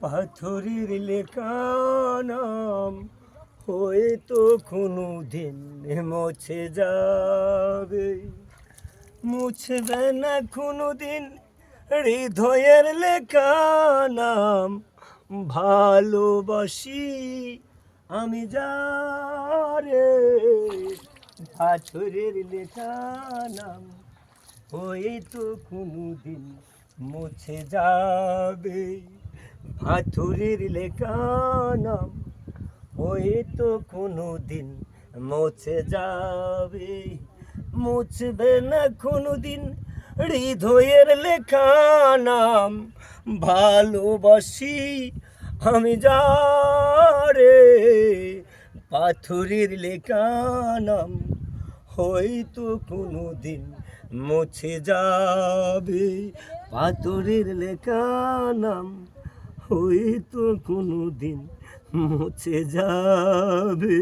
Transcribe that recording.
পাথরের লেখা নাম হয়তো কোনো দিন মুছে যাবে, মুছবে না কোনো দিন হৃদয়ের লেখা নাম। ভালোবাসি আমি যারে, পাথরের লেখা নাম হয়তো কোনো দিন মুছে যাবে, পাথরের লেখা নাম হয়তো কোনো দিন মুছে যাবে, মুছবে না কোনো দিন হৃদয়ের লেখা নাম। ভালোবাসি আমি যারে, পাথরের লেখা নাম হয়তো কোনো দিন মুছে যাবে, পাথরের লেখা নাম হয়তো কোনো দিন মুছে যাবে।